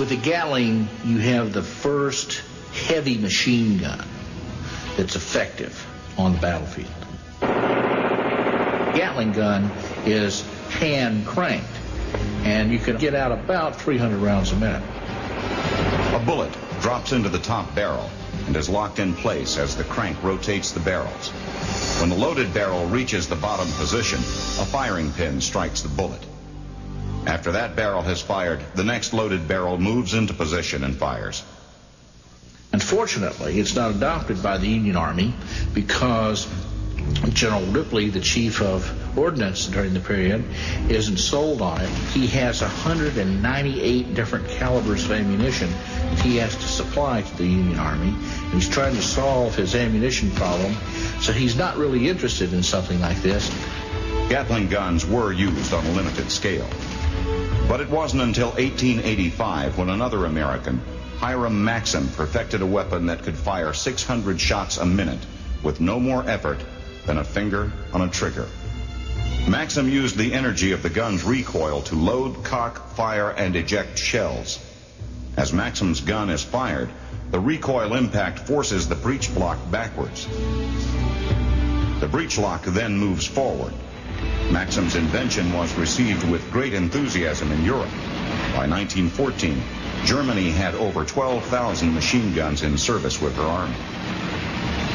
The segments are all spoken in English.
With the Gatling, you have the first heavy machine gun that's effective on the battlefield. Gatling gun is hand cranked, and you can get out about 300 rounds a minute. A bullet drops into the top barrel and is locked in place as the crank rotates the barrels. When the loaded barrel reaches the bottom position, a firing pin strikes the bullet. After that barrel has fired, the next loaded barrel moves into position and fires. Unfortunately, it's not adopted by the Union Army because General Ripley, the chief of ordnance during the period, isn't sold on it. He has 198 different calibers of ammunition that he has to supply to the Union Army. And he's trying to solve his ammunition problem, so he's not really interested in something like this. Gatling guns were used on a limited scale. But it wasn't until 1885 when another American, Hiram Maxim, perfected a weapon that could fire 600 shots a minute with no more effort than a finger on a trigger. Maxim used the energy of the gun's recoil to load, cock, fire, and eject shells. As Maxim's gun is fired, the recoil impact forces the breech block backwards. The breech lock then moves forward. Maxim's invention was received with great enthusiasm in Europe. By 1914, Germany had over 12,000 machine guns in service with her army.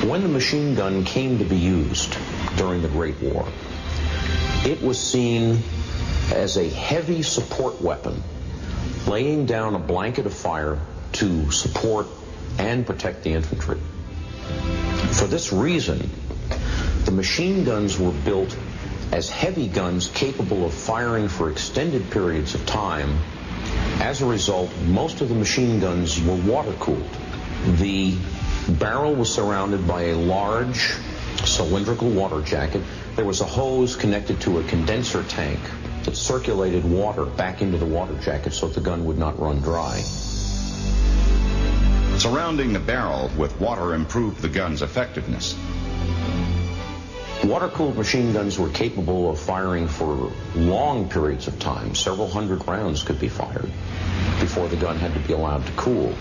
When the machine gun came to be used during the Great War, it was seen as a heavy support weapon, laying down a blanket of fire to support and protect the infantry. For this reason, the machine guns were built as heavy guns capable of firing for extended periods of time. As a result, most of the machine guns were water-cooled. The barrel was surrounded by a large cylindrical water jacket. There was a hose connected to a condenser tank that circulated water back into the water jacket so the gun would not run dry. Surrounding the barrel with water improved the gun's effectiveness. Water-cooled machine guns were capable of firing for long periods of time. Several hundred rounds could be fired before the gun had to be allowed to cool.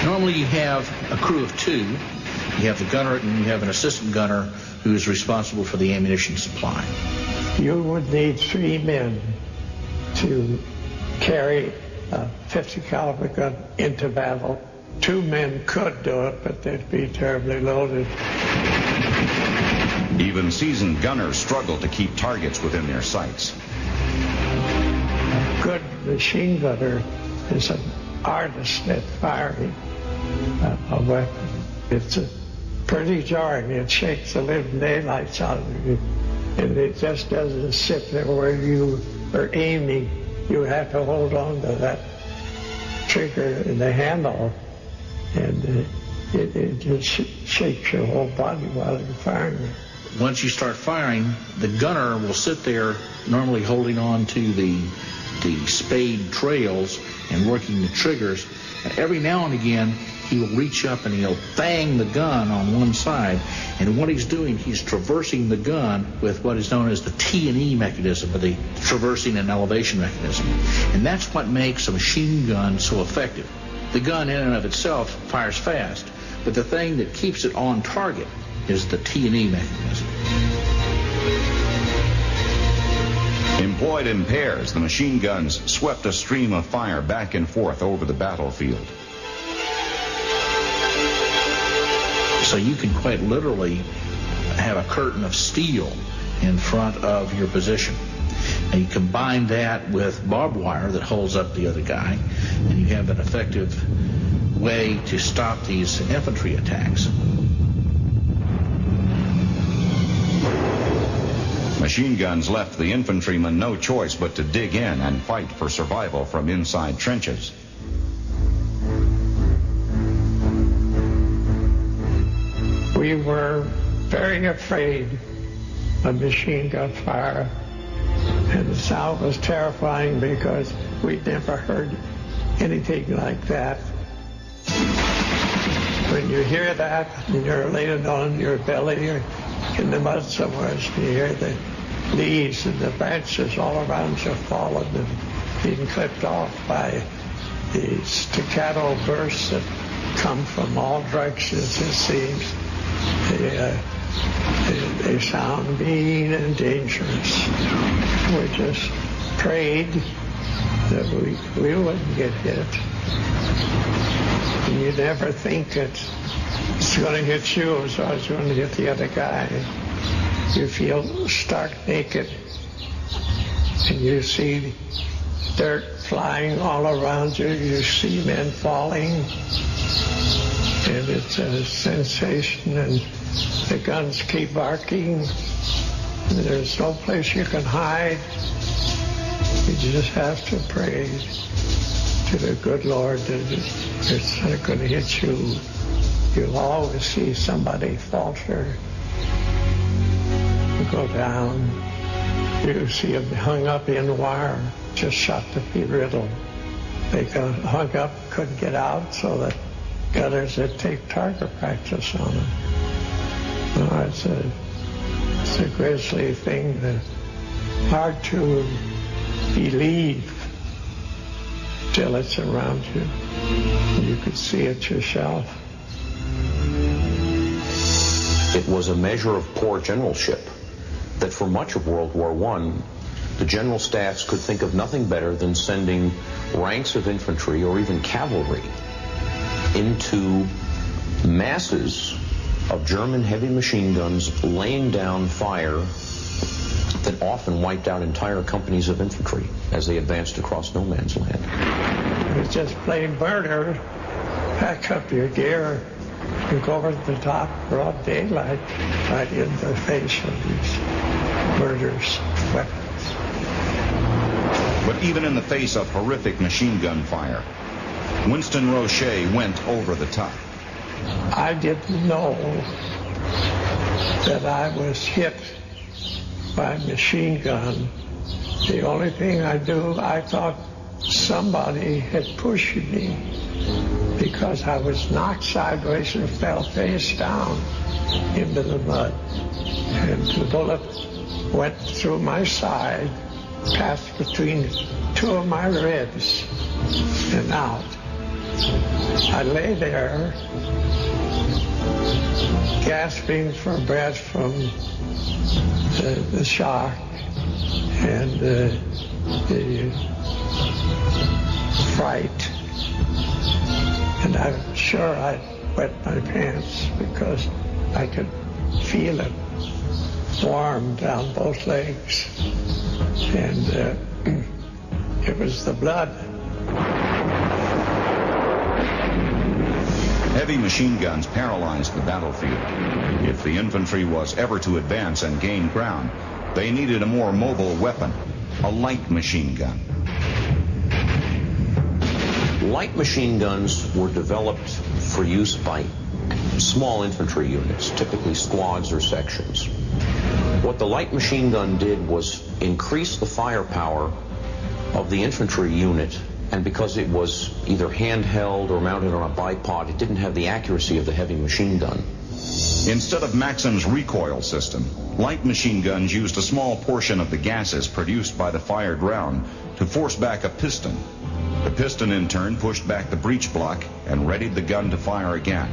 Normally you have a crew of two. You have the gunner and you have an assistant gunner who is responsible for the ammunition supply. You would need 3 men to carry a 50 caliber gun into battle. 2 men could do it, but they'd be terribly loaded. Even seasoned gunners struggle to keep targets within their sights. A good machine gunner is an artist at firing a weapon. It's pretty jarring. It shakes the living daylights out of you. And it just doesn't sit there where you are aiming. You have to hold on to that trigger and the handle. And it just shakes your whole body while you're firing. Once you start firing, the gunner will sit there normally holding on to the spade trails and working the triggers. And every now and again, he will reach up and he'll bang the gun on one side. And what he's doing, he's traversing the gun with what is known as the T&E mechanism, or the traversing and elevation mechanism. And that's what makes a machine gun so effective. The gun in and of itself fires fast, but the thing that keeps it on target is the T&E mechanism. Employed in pairs, the machine guns swept a stream of fire back and forth over the battlefield. So you can quite literally have a curtain of steel in front of your position. And you combine that with barbed wire that holds up the other guy, and you have an effective way to stop these infantry attacks. Machine guns left the infantrymen no choice but to dig in and fight for survival from inside trenches. We were very afraid of machine gun fire, and the sound was terrifying because we'd never heard anything like that. When you hear that and you're laying on your belly or in the mud somewhere, you hear the leaves and the branches all around you falling, and being clipped off by the staccato bursts that come from all directions, it seems. They sound mean and dangerous. We just prayed that we wouldn't get hit. And you never think it's going to hit you, so it's going to hit the other guy. You feel stark naked, and you see dirt flying all around you. You see men falling, and it's a sensation, and the guns keep barking. There's no place you can hide. You just have to pray to the good Lord that it's not going to hit you. You'll always see somebody falter, go down. You see them hung up in wire, just shot to be riddled. They got hung up, couldn't get out, so the gunners would take target practice on them. No, it's a grisly thing, hard to believe till it's around you. You could see it yourself. It was a measure of poor generalship that for much of World War I, the general staffs could think of nothing better than sending ranks of infantry or even cavalry into masses of German heavy machine guns laying down fire that often wiped out entire companies of infantry as they advanced across no man's land. It was just plain murder. Pack up your gear and go over to the top, broad daylight, right in the face of these murderous weapons. But even in the face of horrific machine gun fire, Winston Roche went over the top. I didn't know that I was hit by a machine gun. The only thing I knew, I thought somebody had pushed me because I was knocked sideways and fell face down into the mud. And the bullet went through my side, passed between two of my ribs and out. I lay there gasping for breath from the shock and the fright. And I'm sure I wet my pants because I could feel it warm down both legs. And it was the blood. Heavy machine guns paralyzed the battlefield. If the infantry was ever to advance and gain ground, they needed a more mobile weapon, a light machine gun. Light machine guns were developed for use by small infantry units, typically squads or sections. What the light machine gun did was increase the firepower of the infantry unit, and because it was either handheld or mounted on a bipod, it didn't have the accuracy of the heavy machine gun. Instead of Maxim's recoil system, light machine guns used a small portion of the gases produced by the fired round to force back a piston. The piston in turn pushed back the breech block and readied the gun to fire again.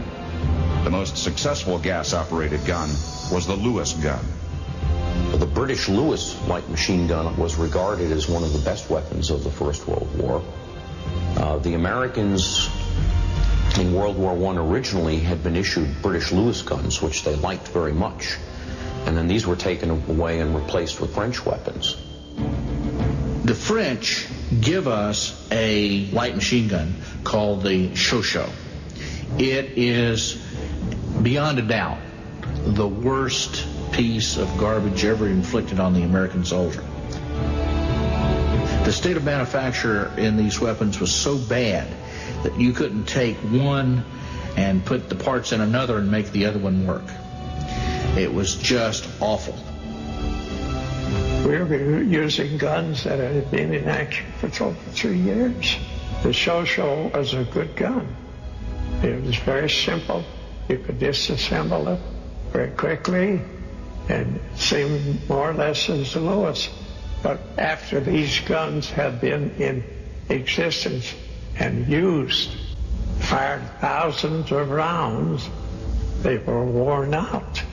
The most successful gas-operated gun was the Lewis gun. The British Lewis light machine gun was regarded as one of the best weapons of the First World War. The Americans in World War I originally had been issued British Lewis guns, which they liked very much. And then these were taken away and replaced with French weapons. The French give us a light machine gun called the Chouchou. It is, beyond a doubt, the worst piece of garbage ever inflicted on the American soldier. The state of manufacture in these weapons was so bad that you couldn't take one and put the parts in another and make the other one work. It was just awful. We were using guns that had been in action for over 3 years. The Chouchou was a good gun. It was very simple. You could disassemble it very quickly, and same more or less as the Lewis. But after these guns had been in existence and used, fired thousands of rounds, they were worn out.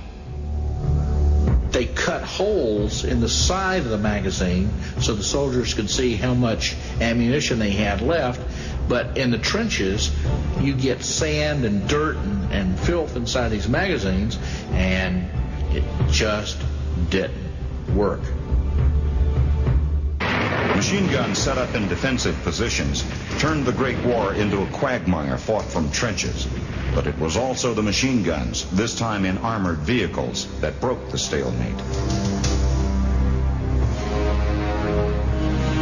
They cut holes in the side of the magazine so the soldiers could see how much ammunition they had left. But in the trenches, you get sand and dirt and filth inside these magazines, and it just didn't work. Machine guns set up in defensive positions turned the Great War into a quagmire fought from trenches. But it was also the machine guns, this time in armored vehicles, that broke the stalemate.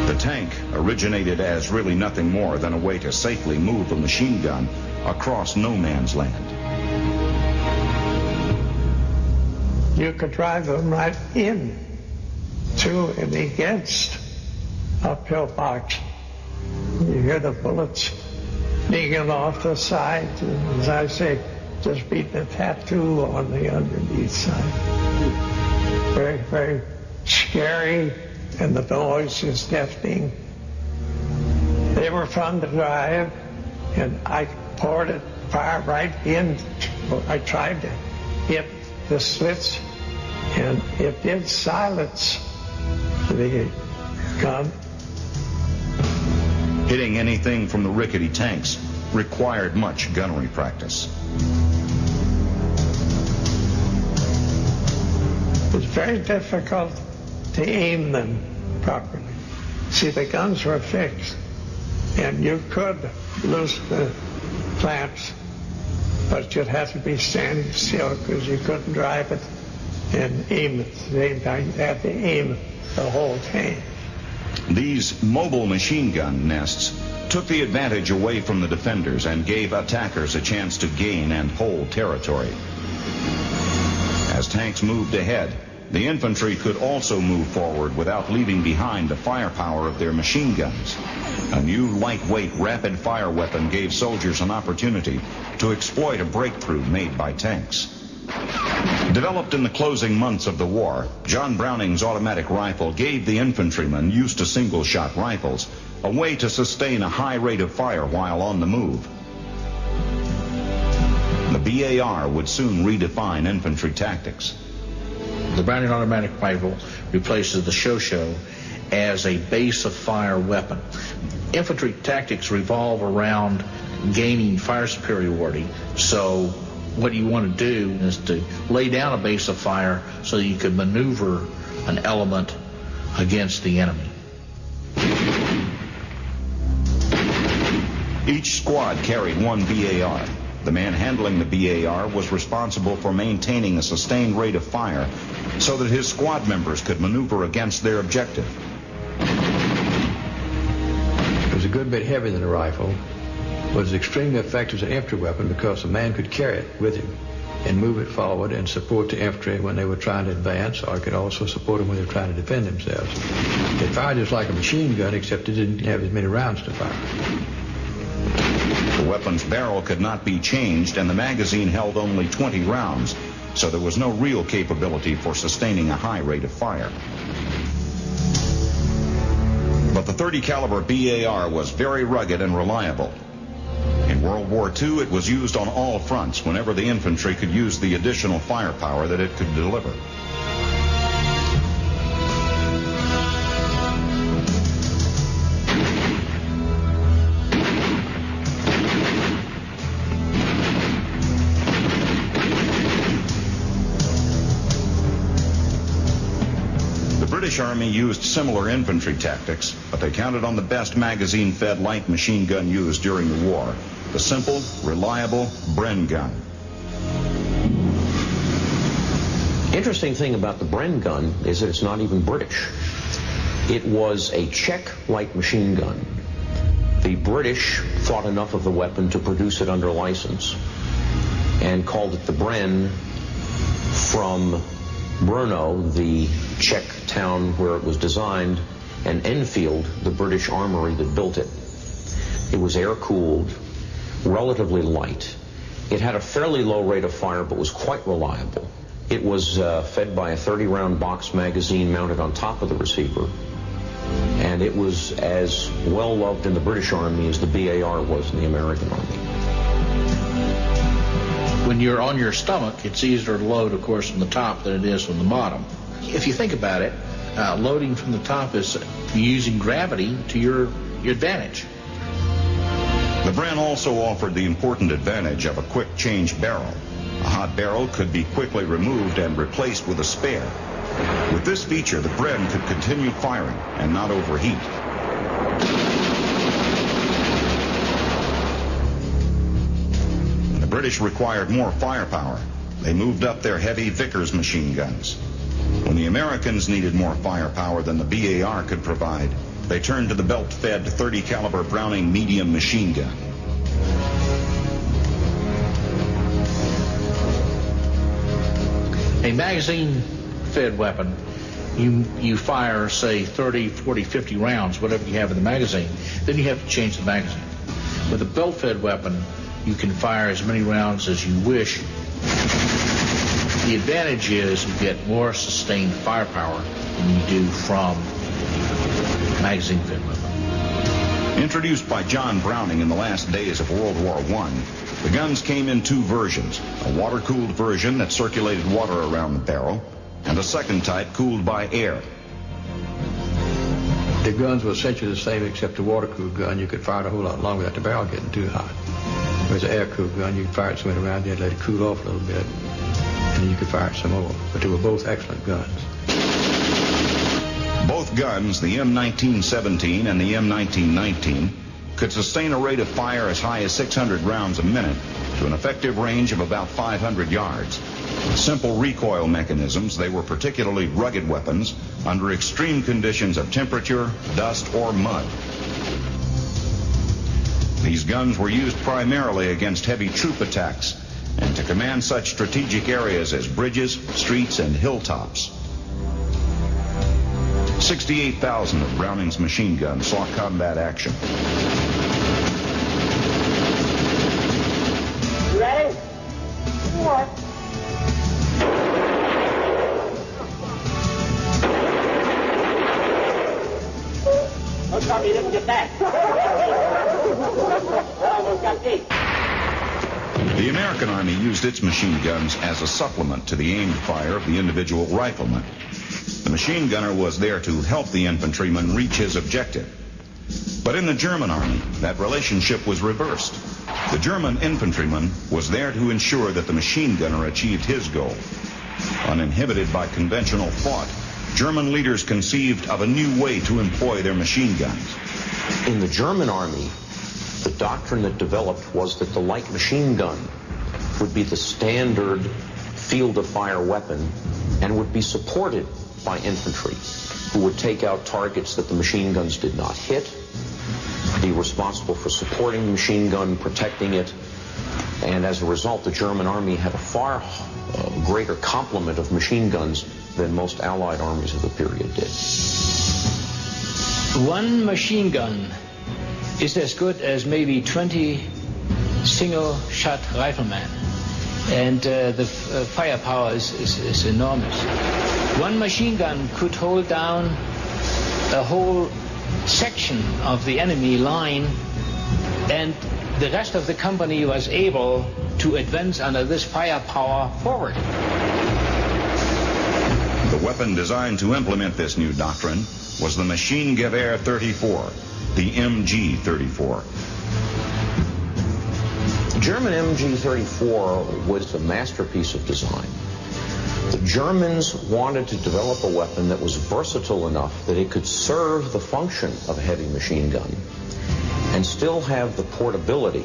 The tank originated as really nothing more than a way to safely move a machine gun across no man's land. You could drive them right in to and against a pillbox. You hear the bullets digging off the side, and as I say, just beating a tattoo on the underneath side. Very, very scary, and the noise is deafening. They were fun to drive, and I poured it fire right in. I tried to hit the slits, and it did silence the gun. Hitting anything from the rickety tanks required much gunnery practice. It's very difficult to aim them properly. See, the guns were fixed, and you could loose the clamps, but you'd have to be standing still because you couldn't drive it and aim at the same time. You had to aim the whole tank. These mobile machine gun nests took the advantage away from the defenders and gave attackers a chance to gain and hold territory. As tanks moved ahead, the infantry could also move forward without leaving behind the firepower of their machine guns. A new lightweight rapid fire weapon gave soldiers an opportunity to exploit a breakthrough made by tanks. Developed in the closing months of the war, John Browning's automatic rifle gave the infantrymen used to single-shot rifles a way to sustain a high rate of fire while on the move. The BAR would soon redefine infantry tactics. The Browning automatic rifle replaces the Shosho as a base of fire weapon. Infantry tactics revolve around gaining fire superiority, so what you want to do is to lay down a base of fire so you can maneuver an element against the enemy. Each squad carried one BAR. The man handling the BAR was responsible for maintaining a sustained rate of fire so that his squad members could maneuver against their objective. It was a good bit heavier than a rifle. It was extremely effective as an infantry weapon because the man could carry it with him and move it forward and support the infantry when they were trying to advance, or it could also support them when they were trying to defend themselves. It fired just like a machine gun, except it didn't have as many rounds to fire. The weapon's barrel could not be changed, and the magazine held only 20 rounds, so there was no real capability for sustaining a high rate of fire. But the .30 caliber BAR was very rugged and reliable. In World War II, it was used on all fronts whenever the infantry could use the additional firepower that it could deliver. The British Army used similar infantry tactics, but they counted on the best magazine-fed light machine gun used during the war, the simple, reliable Bren gun. Interesting thing about the Bren gun is that it's not even British. It was a Czech light machine gun. The British thought enough of the weapon to produce it under license and called it the Bren from Brno, the Czech town where it was designed, and Enfield, the British armory that built it. It was air-cooled, relatively light. It had a fairly low rate of fire, but was quite reliable. It was fed by a 30-round box magazine mounted on top of the receiver, and it was as well loved in the British Army as the BAR was in the American Army. When you're on your stomach, it's easier to load, of course, from the top than it is from the bottom. If you think about it, loading from the top is using gravity to your advantage. The Bren also offered the important advantage of a quick change barrel. A hot barrel could be quickly removed and replaced with a spare. With this feature, the Bren could continue firing and not overheat. When the British required more firepower, they moved up their heavy Vickers machine guns. When the Americans needed more firepower than the BAR could provide, they turned to the belt-fed 30 caliber Browning medium machine gun. A magazine-fed weapon, you fire, say, 30, 40, 50 rounds, whatever you have in the magazine, then you have to change the magazine. With a belt-fed weapon, you can fire as many rounds as you wish. The advantage is you get more sustained firepower than you do from magazine-fed weapon. Introduced by John Browning in the last days of World War I, the guns came in two versions, a water-cooled version that circulated water around the barrel, and a second type cooled by air. The guns were essentially the same, except the water-cooled gun, you could fire it a whole lot longer without the barrel getting too hot. Whereas the air-cooled gun, you could fire it somewhere around, you had to let it cool off a little bit, and then you could fire it some more. But they were both excellent guns. Both guns, the M1917 and the M1919, could sustain a rate of fire as high as 600 rounds a minute to an effective range of about 500 yards. With simple recoil mechanisms, they were particularly rugged weapons under extreme conditions of temperature, dust, or mud. These guns were used primarily against heavy troop attacks and to command such strategic areas as bridges, streets, and hilltops. 68,000 of Browning's machine guns saw combat action. You ready? What? Don't tell me you didn't get that. I almost got this. The American Army used its machine guns as a supplement to the aimed fire of the individual rifleman. The machine gunner was there to help the infantryman reach his objective. But in the German Army, that relationship was reversed. The German infantryman was there to ensure that the machine gunner achieved his goal. Uninhibited by conventional thought, German leaders conceived of a new way to employ their machine guns. In the German Army, the doctrine that developed was that the light machine gun would be the standard field of fire weapon and would be supported by infantry who would take out targets that the machine guns did not hit, be responsible for supporting the machine gun, protecting it, and as a result the German Army had a far greater complement of machine guns than most Allied armies of the period did. One machine gun is as good as maybe 20 single-shot riflemen, and the firepower is enormous. One machine gun could hold down a whole section of the enemy line, and the rest of the company was able to advance under this firepower forward. The weapon designed to implement this new doctrine was the Maschinengewehr 34, the MG-34. The German MG-34 was a masterpiece of design. The Germans wanted to develop a weapon that was versatile enough that it could serve the function of a heavy machine gun and still have the portability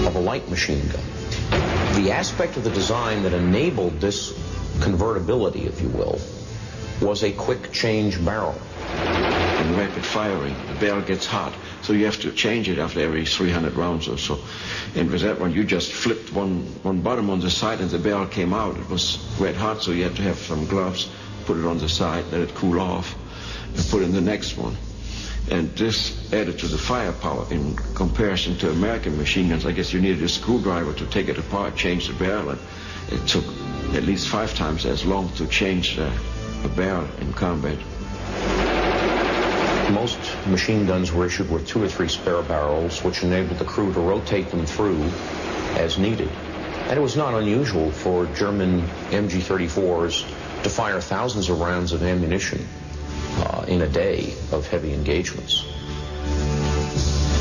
of a light machine gun. The aspect of the design that enabled this convertibility, if you will, was a quick change barrel. In rapid firing, the barrel gets hot, so you have to change it after every 300 rounds or so. And with that one, you just flipped one bottom on the side and the barrel came out. It was red hot, so you had to have some gloves, put it on the side, let it cool off, and put in the next one. And this added to the firepower in comparison to American machine guns. I guess you needed a screwdriver to take it apart, change the barrel, and it took at least 5 times as long to change a barrel in combat. Most machine guns were issued with 2 or 3 spare barrels, which enabled the crew to rotate them through as needed. And it was not unusual for German MG-34s to fire thousands of rounds of ammunition in a day of heavy engagements.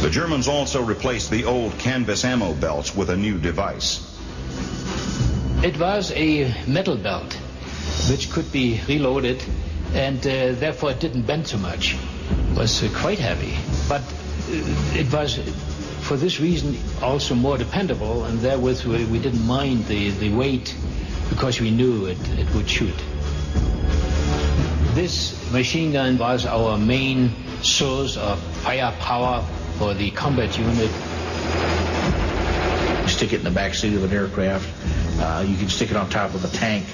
The Germans also replaced the old canvas ammo belts with a new device. It was a metal belt which could be reloaded, and therefore it didn't bend so much. It was quite heavy, but it was for this reason also more dependable, and therewith we didn't mind the weight because we knew it would shoot. This machine gun was our main source of firepower for the combat unit. You stick it in the back seat of an aircraft. You can stick it on top of a tank.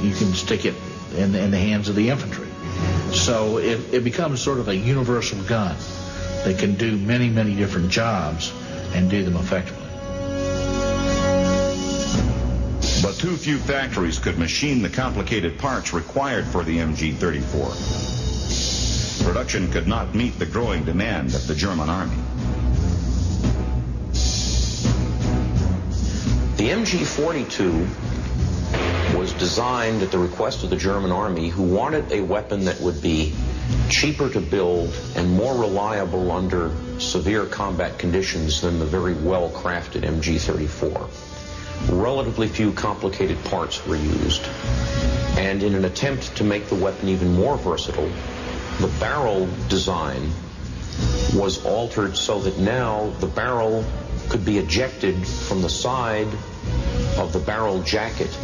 You can stick it in the hands of the infantry. So it becomes sort of a universal gun that can do many, many different jobs and do them effectively. But too few factories could machine the complicated parts required for the MG-34. Production could not meet the growing demand of the German Army. The MG-42 was designed at the request of the German Army, who wanted a weapon that would be cheaper to build and more reliable under severe combat conditions than the very well-crafted MG-34. Relatively few complicated parts were used, and in an attempt to make the weapon even more versatile, the barrel design was altered so that now the barrel could be ejected from the side of the barrel jacket.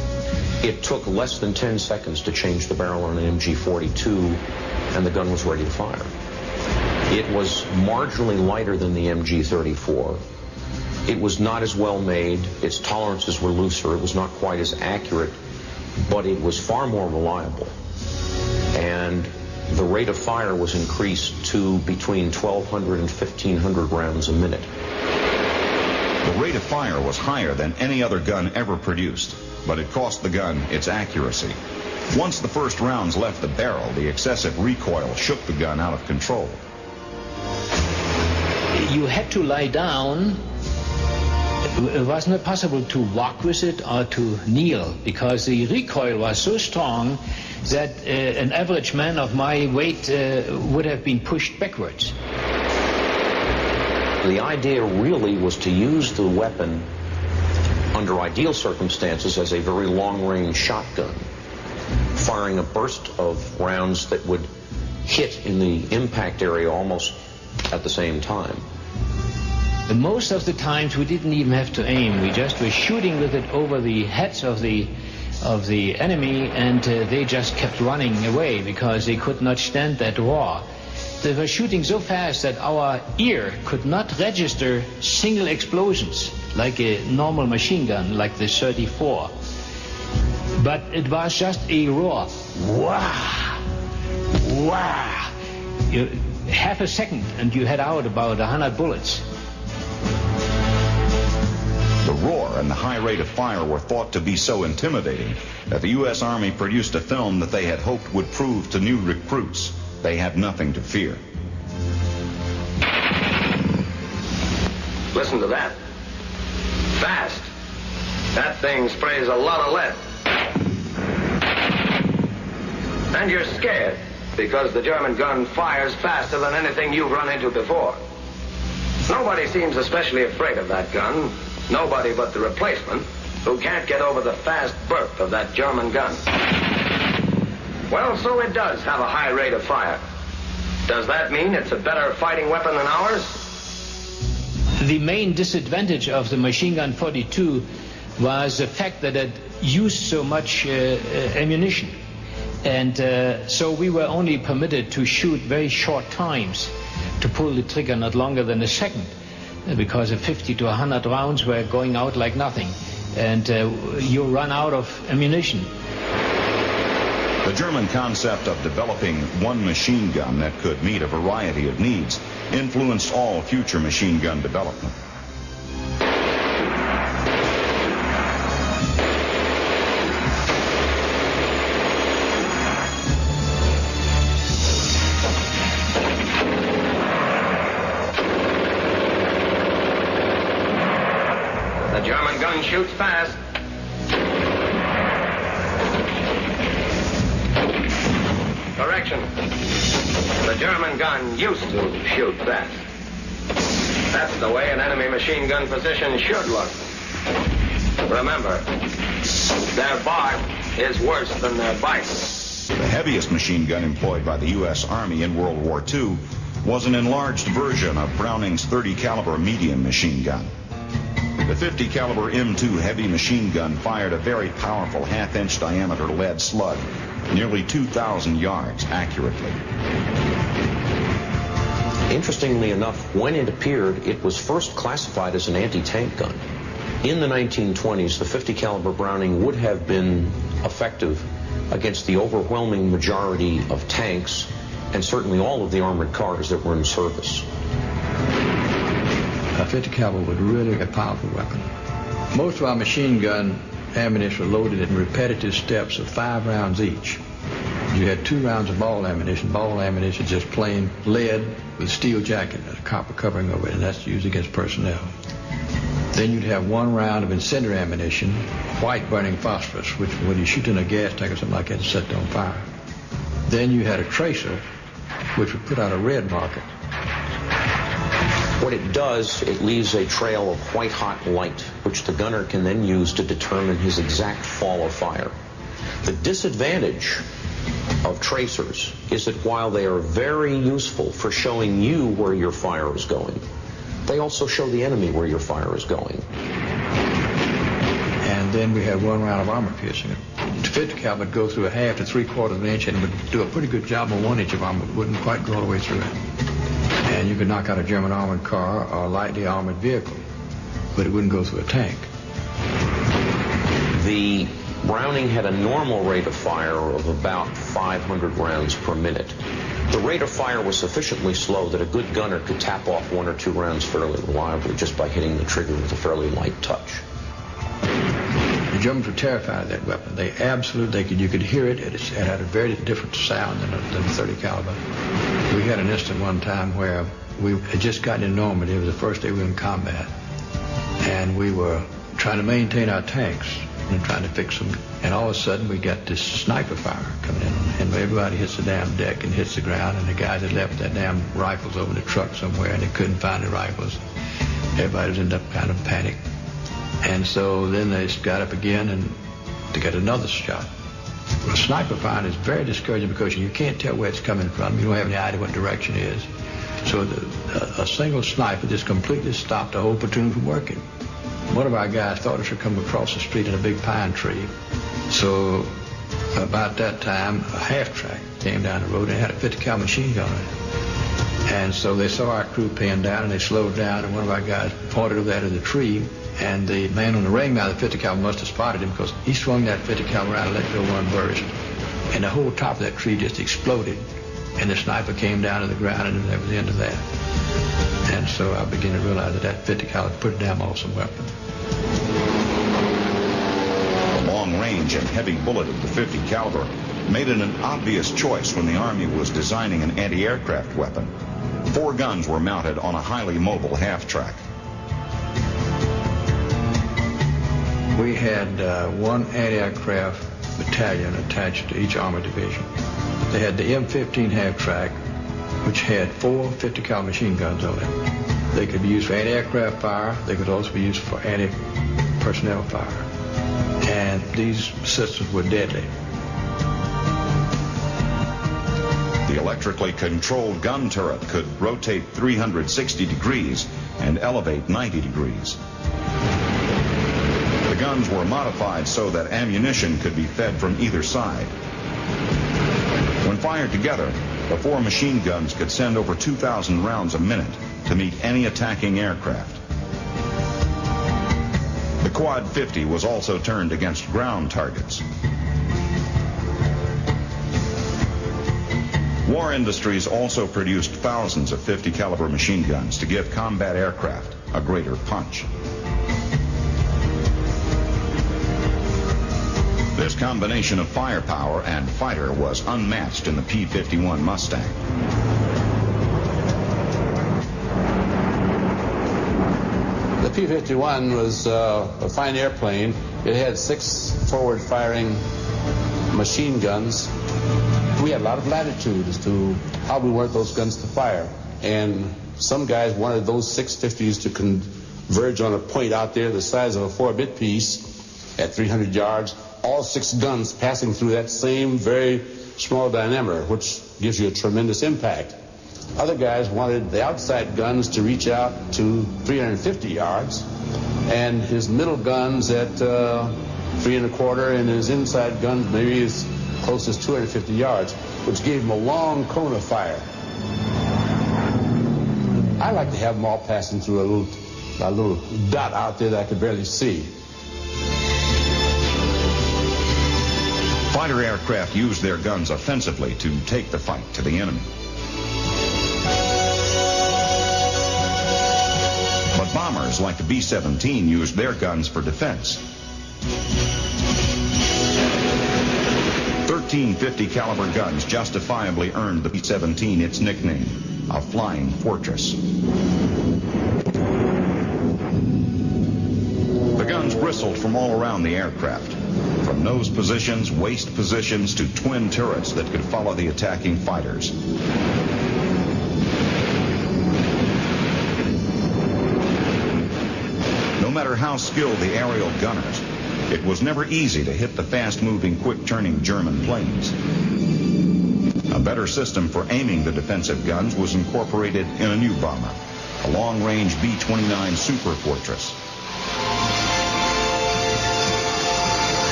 It took less than 10 seconds to change the barrel on an MG-42, and the gun was ready to fire. It was marginally lighter than the MG-34. It was not as well made. Its tolerances were looser. It was not quite as accurate, but it was far more reliable. And the rate of fire was increased to between 1,200 and 1,500 rounds a minute. The rate of fire was higher than any other gun ever produced, but it cost the gun its accuracy. Once the first rounds left the barrel, the excessive recoil shook the gun out of control. You had to lie down. It was not possible to walk with it or to kneel, because the recoil was so strong that an average man of my weight would have been pushed backwards. The idea really was to use the weapon under ideal circumstances as a very long-range shotgun, firing a burst of rounds that would hit in the impact area almost at the same time. Most of the times we didn't even have to aim. We just were shooting with it over the heads of the enemy, and they just kept running away because they could not stand that roar. They were shooting so fast that our ear could not register single explosions like a normal machine gun, like the 34. But it was just a roar. Wah! Wah! Half a second and you had out about 100 bullets. The roar and the high rate of fire were thought to be so intimidating that the U.S. Army produced a film that they had hoped would prove to new recruits they had nothing to fear. Listen to that. Fast. That thing sprays a lot of lead. And you're scared because the German gun fires faster than anything you've run into before. Nobody seems especially afraid of that gun. Nobody but the replacement, who can't get over the fast burp of that German gun. Well, so it does have a high rate of fire. Does that mean it's a better fighting weapon than ours? The main disadvantage of the machine gun 42 was the fact that it used so much ammunition. And so we were only permitted to shoot very short times, to pull the trigger not longer than a second, because 50 to 100 rounds were going out like nothing, and you run out of ammunition. The German concept of developing one machine gun that could meet a variety of needs influenced all future machine gun development. shoots fast. Correction. The German gun used to shoot fast. That's the way an enemy machine gun position should look. Remember, their bark is worse than their bite. The heaviest machine gun employed by the U.S. Army in World War II was an enlarged version of Browning's 30 caliber medium machine gun. The 50 caliber M2 heavy machine gun fired a very powerful half-inch diameter lead slug, nearly 2,000 yards accurately. Interestingly enough, when it appeared, it was first classified as an anti-tank gun. In the 1920s, the 50 caliber Browning would have been effective against the overwhelming majority of tanks and certainly all of the armored cars that were in service. A 50 caliber was really a powerful weapon. Most of our machine gun ammunition were loaded in repetitive steps of 5 rounds each. You had 2 rounds of ball ammunition. Ball ammunition is just plain lead with steel jacket and a copper covering over it, and that's used against personnel. Then you'd have 1 round of incendiary ammunition, white burning phosphorus, which when you shoot in a gas tank or something like that, it's set on fire. Then you had a tracer, which would put out a red marker. What it does, it leaves a trail of white-hot light, which the gunner can then use to determine his exact fall of fire. The disadvantage of tracers is that while they are very useful for showing you where your fire is going, they also show the enemy where your fire is going. And then we had 1 round of armor piercing. The 50 caliber would go through a half to 3/4 of an inch and would do a pretty good job on 1 inch of armor, but wouldn't quite go all the way through it. And you could knock out a German armored car or a lightly armored vehicle, but it wouldn't go through a tank. The Browning had a normal rate of fire of about 500 rounds per minute. The rate of fire was sufficiently slow that a good gunner could tap off 1 or 2 rounds fairly reliably just by hitting the trigger with a fairly light touch. The Germans were terrified of that weapon. They absolutely, you could hear it. It had a very different sound than the 30 caliber. We had an incident one time where we had just gotten in Normandy. It was the first day we were in combat. And we were trying to maintain our tanks and trying to fix them. And all of a sudden we got this sniper fire coming in. And everybody hits the damn deck and hits the ground. And the guys had left their damn rifles over in the truck somewhere and they couldn't find the rifles. Everybody was in that kind of panic. And so then they got up again and to get another shot. Well, sniper firing is very discouraging because you can't tell where it's coming from. You don't have any idea what direction it is. So a single sniper just completely stopped the whole platoon from working. One of our guys thought it should come across the street in a big pine tree. So about that time, a half-track came down the road and had a 50 cal machine gun on it. And so they saw our crew pinned down and they slowed down and one of our guys pointed over there to the tree. And the man on the ring now, the 50 cal must have spotted him because he swung that 50 cal around and let go one burst. And the whole top of that tree just exploded. And the sniper came down to the ground and that was the end of that. And so I began to realize that 50 cal was a pretty damn awesome weapon. The long range and heavy bullet of the 50 caliber made it an obvious choice when the Army was designing an anti-aircraft weapon. 4 guns were mounted on a highly mobile half-track. We had 1 anti-aircraft battalion attached to each armored division. They had the M15 half-track, which had 4 50 cal machine guns on it. They could be used for anti-aircraft fire. They could also be used for anti-personnel fire. And these systems were deadly. The electrically controlled gun turret could rotate 360 degrees and elevate 90 degrees. The guns were modified so that ammunition could be fed from either side. When fired together, the 4 machine guns could send over 2,000 rounds a minute to meet any attacking aircraft. The Quad 50 was also turned against ground targets. War industries also produced thousands of 50 caliber machine guns to give combat aircraft a greater punch. This combination of firepower and fighter was unmatched in the P-51 Mustang. The P-51 was a fine airplane. It had 6 forward-firing machine guns. We had a lot of latitude as to how we want those guns to fire. And some guys wanted those 650s to converge on a point out there the size of a 4-bit piece at 300 yards, all 6 guns passing through that same very small diameter, which gives you a tremendous impact. Other guys wanted the outside guns to reach out to 350 yards, and his middle guns at 3 1/4, and his inside guns maybe as close as 250 yards, which gave him a long cone of fire. I like to have them all passing through a little dot out there that I could barely see. Fighter aircraft used their guns offensively to take the fight to the enemy. But bombers like the B-17 used their guns for defense. 13 50 caliber guns justifiably earned the B-17 its nickname, a flying fortress. The guns bristled from all around the aircraft, from nose positions, waist positions, to twin turrets that could follow the attacking fighters. No matter how skilled the aerial gunners, it was never easy to hit the fast-moving, quick-turning German planes. A better system for aiming the defensive guns was incorporated in a new bomber, a long-range B-29 Super Fortress.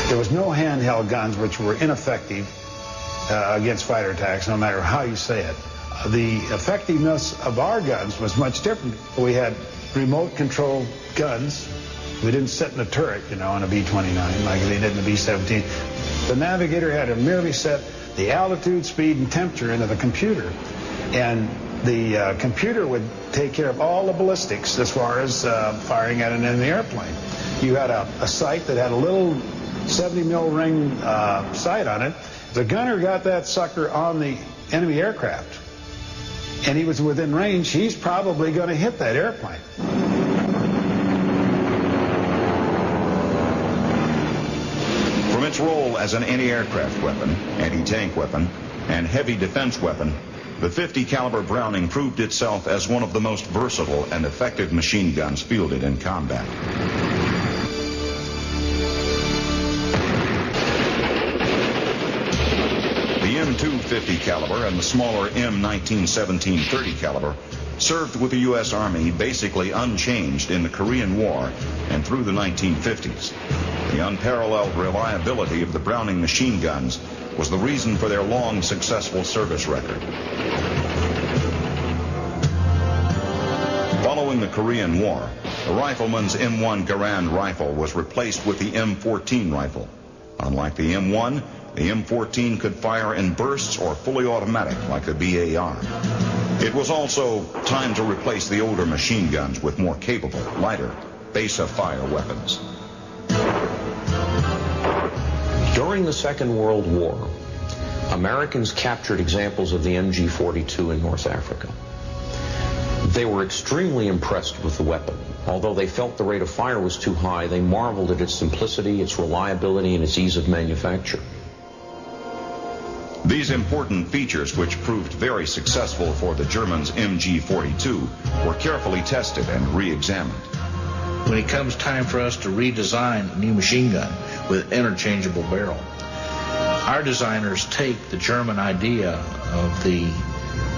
There was no handheld guns which were ineffective against fighter attacks, no matter how you say it. The effectiveness of our guns was much different. We had remote control guns. We didn't sit in a turret, you know, on a B-29 like they did in the B-17. The navigator had to merely set the altitude, speed, and temperature into the computer. And the computer would take care of all the ballistics as far as firing at an enemy airplane. You had a sight that had a little 70 mil ring sight on it. The gunner got that sucker on the enemy aircraft, and he was within range. He's probably going to hit that airplane. From its role as an anti-aircraft weapon, anti-tank weapon, and heavy defense weapon, the 50 caliber Browning proved itself as one of the most versatile and effective machine guns fielded in combat. The M250 caliber and the smaller M1917 30 caliber served with the U.S. Army basically unchanged in the Korean War and through the 1950s. The unparalleled reliability of the Browning machine guns was the reason for their long, successful service record. Following the Korean War, the rifleman's M1 Garand rifle was replaced with the M14 rifle. Unlike the M1, the M14 could fire in bursts or fully automatic like the BAR. It was also time to replace the older machine guns with more capable, lighter, base-of-fire weapons. During the Second World War, Americans captured examples of the MG-42 in North Africa. They were extremely impressed with the weapon. Although they felt the rate of fire was too high, they marveled at its simplicity, its reliability, and its ease of manufacture. These important features, which proved very successful for the Germans' MG-42, were carefully tested and re-examined. When it comes time for us to redesign a new machine gun with interchangeable barrel, our designers take the German idea of the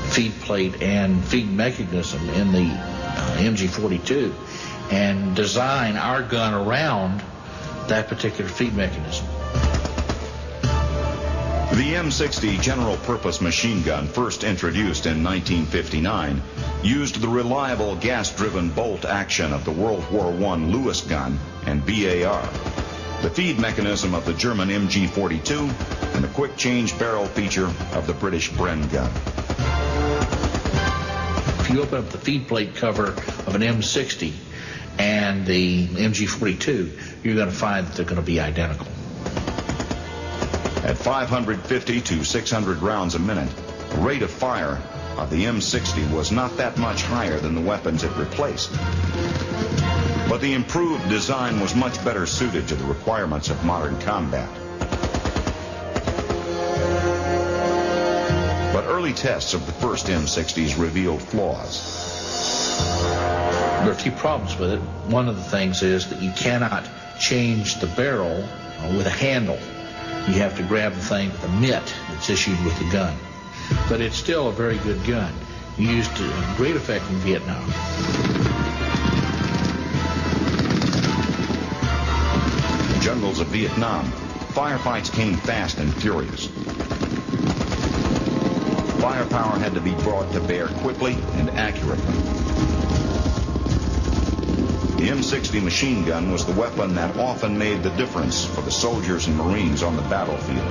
feed plate and feed mechanism in the MG-42 and design our gun around that particular feed mechanism. The M60 General Purpose Machine Gun, first introduced in 1959, used the reliable gas-driven bolt action of the World War I Lewis gun and BAR, the feed mechanism of the German MG-42, and the quick-change barrel feature of the British Bren gun. If you open up the feed plate cover of an M60 and the MG-42, you're going to find that they're going to be identical. At 550 to 600 rounds a minute, the rate of fire of the M60 was not that much higher than the weapons it replaced. But the improved design was much better suited to the requirements of modern combat. But early tests of the first M60s revealed flaws. There are a few problems with it. One of the things is that you cannot change the barrel with a handle. You have to grab the thing with a mitt that's issued with the gun. But it's still a very good gun. Used to great effect in Vietnam. In the jungles of Vietnam, firefights came fast and furious. Firepower had to be brought to bear quickly and accurately. The M60 machine gun was the weapon that often made the difference for the soldiers and Marines on the battlefield.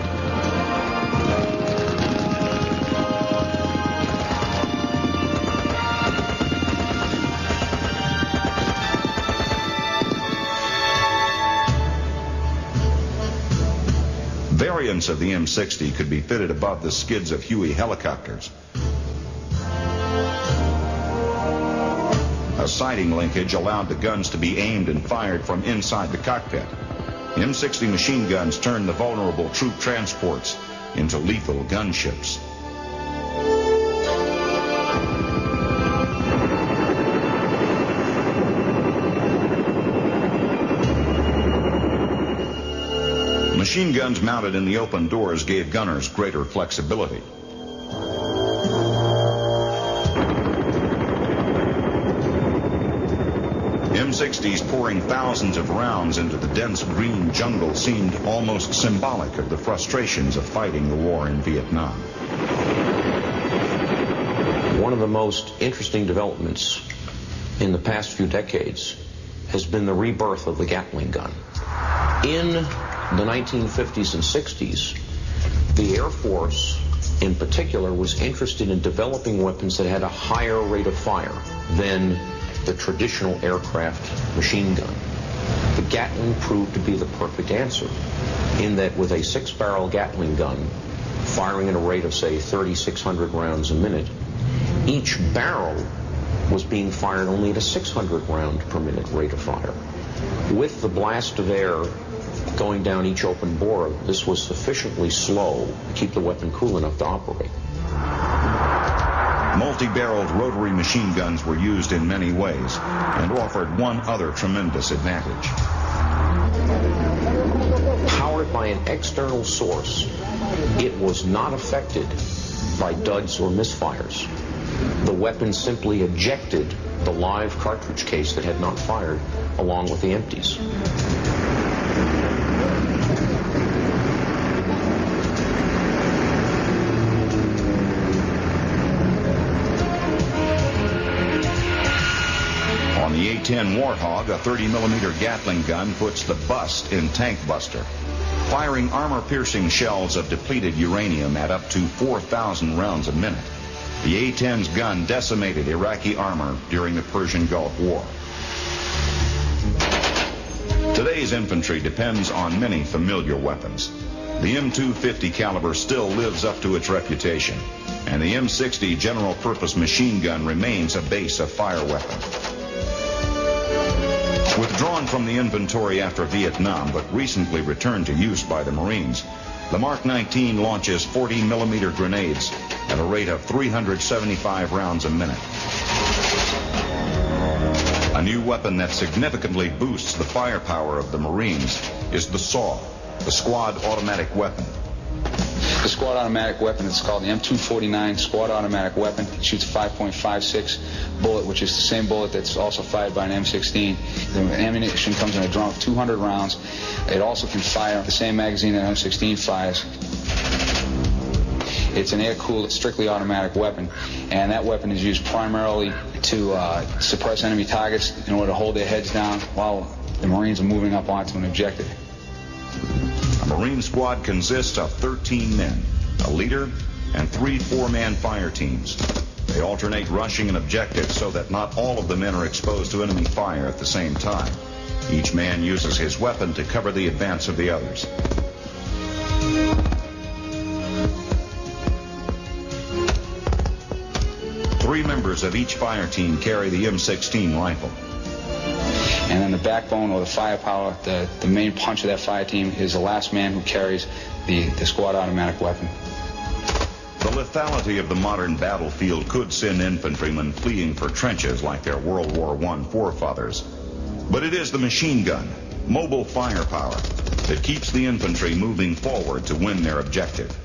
Variants of the M60 could be fitted above the skids of Huey helicopters. A sighting linkage allowed the guns to be aimed and fired from inside the cockpit. M60 machine guns turned the vulnerable troop transports into lethal gunships. Machine guns mounted in the open doors gave gunners greater flexibility. M60s pouring thousands of rounds into the dense green jungle seemed almost symbolic of the frustrations of fighting the war in Vietnam. One of the most interesting developments in the past few decades has been the rebirth of the Gatling gun. In the 1950s and 60s, the Air Force in particular was interested in developing weapons that had a higher rate of fire than the traditional aircraft machine gun. The Gatling proved to be the perfect answer, in that with a 6-barrel Gatling gun firing at a rate of, say, 3,600 rounds a minute, each barrel was being fired only at a 600 round per minute rate of fire. With the blast of air going down each open bore, this was sufficiently slow to keep the weapon cool enough to operate. Multi-barreled rotary machine guns were used in many ways and offered one other tremendous advantage. Powered by an external source, it was not affected by duds or misfires. The weapon simply ejected the live cartridge case that had not fired along with the empties. On the A-10 Warthog, a 30mm Gatling gun puts the bust in Tank Buster, firing armor-piercing shells of depleted uranium at up to 4,000 rounds a minute. The A-10's gun decimated Iraqi armor during the Persian Gulf War. Today's infantry depends on many familiar weapons. The M250 caliber still lives up to its reputation, and the M60 general-purpose machine gun remains a base of fire weapon. Withdrawn from the inventory after Vietnam, but recently returned to use by the Marines, the Mark 19 launches 40mm grenades at a rate of 375 rounds a minute. A new weapon that significantly boosts the firepower of the Marines is the SAW, the squad automatic weapon. The squad automatic weapon is called the M249 squad automatic weapon. It shoots a 5.56 bullet, which is the same bullet that's also fired by an M16. The ammunition comes in a drum of 200 rounds. It also can fire the same magazine that an M16 fires. It's an air-cooled, strictly automatic weapon, and that weapon is used primarily to suppress enemy targets in order to hold their heads down while the Marines are moving up onto an objective. A Marine squad consists of 13 men, a leader, and 3 4-man fire teams. They alternate rushing an objective so that not all of the men are exposed to enemy fire at the same time. Each man uses his weapon to cover the advance of the others. Three members of each fire team carry the M16 rifle. And then the backbone or the firepower, the main punch of that fire team is the last man who carries the squad automatic weapon. The lethality of the modern battlefield could send infantrymen fleeing for trenches like their World War I forefathers. But it is the machine gun, mobile firepower, that keeps the infantry moving forward to win their objective.